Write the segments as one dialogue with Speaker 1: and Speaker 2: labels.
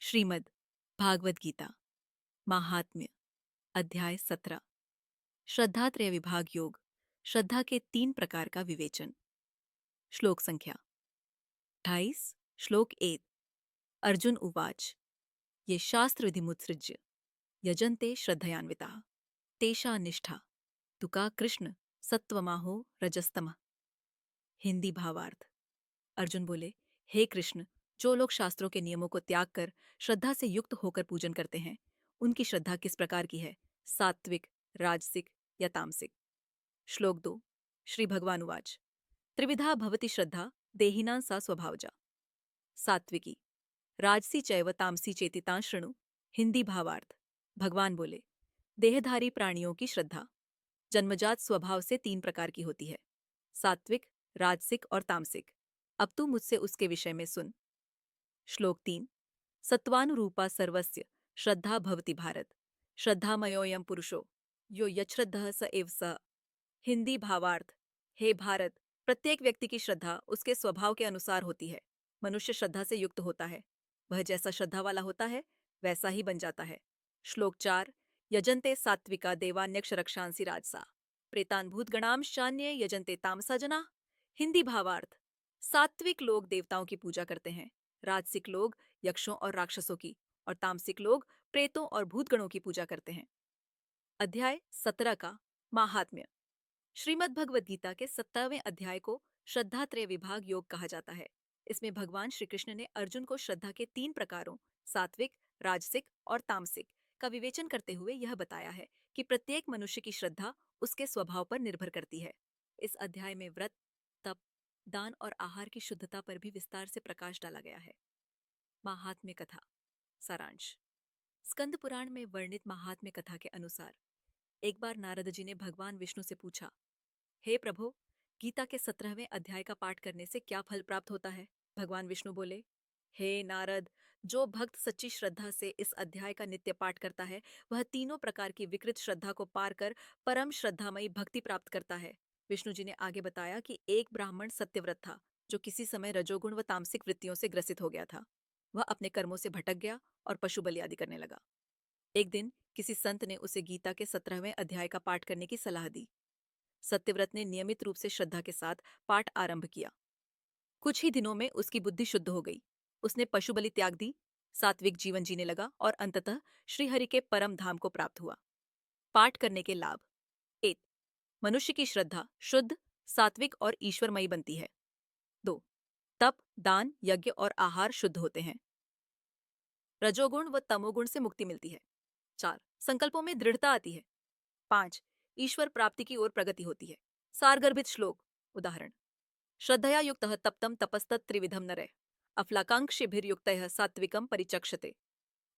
Speaker 1: श्रीमद् भागवत गीता महात्म्य अध्याय 17 श्रद्धात्रय विभाग योग श्रद्धा के 3 प्रकार का विवेचन। श्लोक संख्या 28 श्लोक 1 अर्जुन उवाच ये शास्त्र विधिमुत्सृज्य यजन्ते श्रद्धयान्विताः तेषा निष्ठा तुका कृष्ण सत्वमाहो रजस्तमः। हिंदी भावार्थ। अर्जुन बोले, हे कृष्ण, जो लोग शास्त्रों के नियमों को त्याग कर श्रद्धा से युक्त होकर पूजन करते हैं, उनकी श्रद्धा किस प्रकार की है, सात्विक, राजसिक या तामसिक। श्लोक 2 श्री भगवान उवाच त्रिविधा भवति श्रद्धा देहिनां सा स्वभावजा। सात्विकी राजसी चैव तामसी चेतितां शृणु। हिंदी भावार्थ। भगवान बोले, देहधारी प्राणियों की श्रद्धा जन्मजात स्वभाव से 3 प्रकार की होती है, सात्विक, राजसिक और तामसिक। अब तू मुझसे उसके विषय में सुन। श्लोक 3 सत्वानुरूपा सर्वस्य श्रद्धा भवति भारत श्रद्धामयोऽयं पुरुषो यो यच्छ्रद्धः स एव सः। हिंदी भावार्थ। हे भारत, प्रत्येक व्यक्ति की श्रद्धा उसके स्वभाव के अनुसार होती है। मनुष्य श्रद्धा से युक्त होता है, वह जैसा श्रद्धा वाला होता है वैसा ही बन जाता है। श्लोक 4 यजन्ते सात्विका देवान्यक्ष रक्षांसि राजसा प्रेतान् भूतगणांश्चान्ये यजन्ते तामसा जना। हिंदी भावार्थ। सात्विक लोग देवताओं की पूजा करते हैं, राजसिक लोग यक्षों और राक्षसों की, और तामसिक लोग प्रेतों और भूतगणों की पूजा करते हैं। अध्याय 17 का महात्म्य। श्रीमद् भगवद गीता के 17वें अध्याय को श्रद्धात्रय विभाग योग कहा जाता है। इसमें भगवान श्री कृष्ण ने अर्जुन को श्रद्धा के 3 प्रकारों सात्विक, राजसिक और तामसिक का विवेचन करते हुए यह बताया है कि प्रत्येक मनुष्य की श्रद्धा उसके स्वभाव पर निर्भर करती है। इस अध्याय में व्रत, तप, दान और आहार की शुद्धता पर भी विस्तार से प्रकाश डाला गया है। महात्म्य कथा सारांश। स्कंद पुराण में वर्णित महात्म्य कथा के अनुसार एक बार नारद जी ने भगवान विष्णु से पूछा, हे प्रभु, गीता के 17वें अध्याय का पाठ करने से क्या फल प्राप्त होता है। भगवान विष्णु बोले, हे नारद, जो भक्त सच्ची श्रद्धा से इस अध्याय का नित्य पाठ करता है वह 3 प्रकार की विकृत श्रद्धा को पार कर परम श्रद्धामयी भक्ति प्राप्त करता है। विष्णु जी ने आगे बताया कि एक ब्राह्मण सत्यव्रत था जो किसी समय रजोगुण व तामसिक वृत्तियों से ग्रसित हो गया था। वह अपने कर्मों से भटक गया और पशु बलि आदि करने लगा। एक दिन किसी संत ने उसे गीता के 17वें अध्याय का पाठ करने की सलाह दी। सत्यव्रत ने नियमित रूप से श्रद्धा के साथ पाठ आरंभ किया। कुछ ही दिनों में उसकी बुद्धि शुद्ध हो गई। उसने पशु बलि त्याग दी, सात्विक जीवन जीने लगा और अंततः श्रीहरि के परम धाम को प्राप्त हुआ। पाठ करने के लाभ। 1 मनुष्य की श्रद्धा शुद्ध, सात्विक और ईश्वरमयी बनती है। 2 तप, दान, यज्ञ और आहार शुद्ध होते हैं। रजोगुण व तमोगुण से मुक्ति मिलती है। 4 संकल्पों में दृढ़ता आती है। 5 ईश्वर प्राप्ति की ओर प्रगति होती है। सारगर्भित श्लोक। उदाहरण, श्रद्धया युक्तः तप्तं तपस्तत् त्रिविधं नरः अफलाकांक्षिभिर्युक्तः सात्विकं परिचक्षते।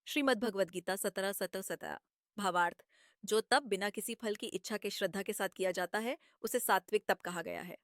Speaker 1: श्रीमद्भगवद गीता 17:17 भावार्थ। जो तप बिना किसी फल की इच्छा के श्रद्धा के साथ किया जाता है उसे सात्विक तप कहा गया है।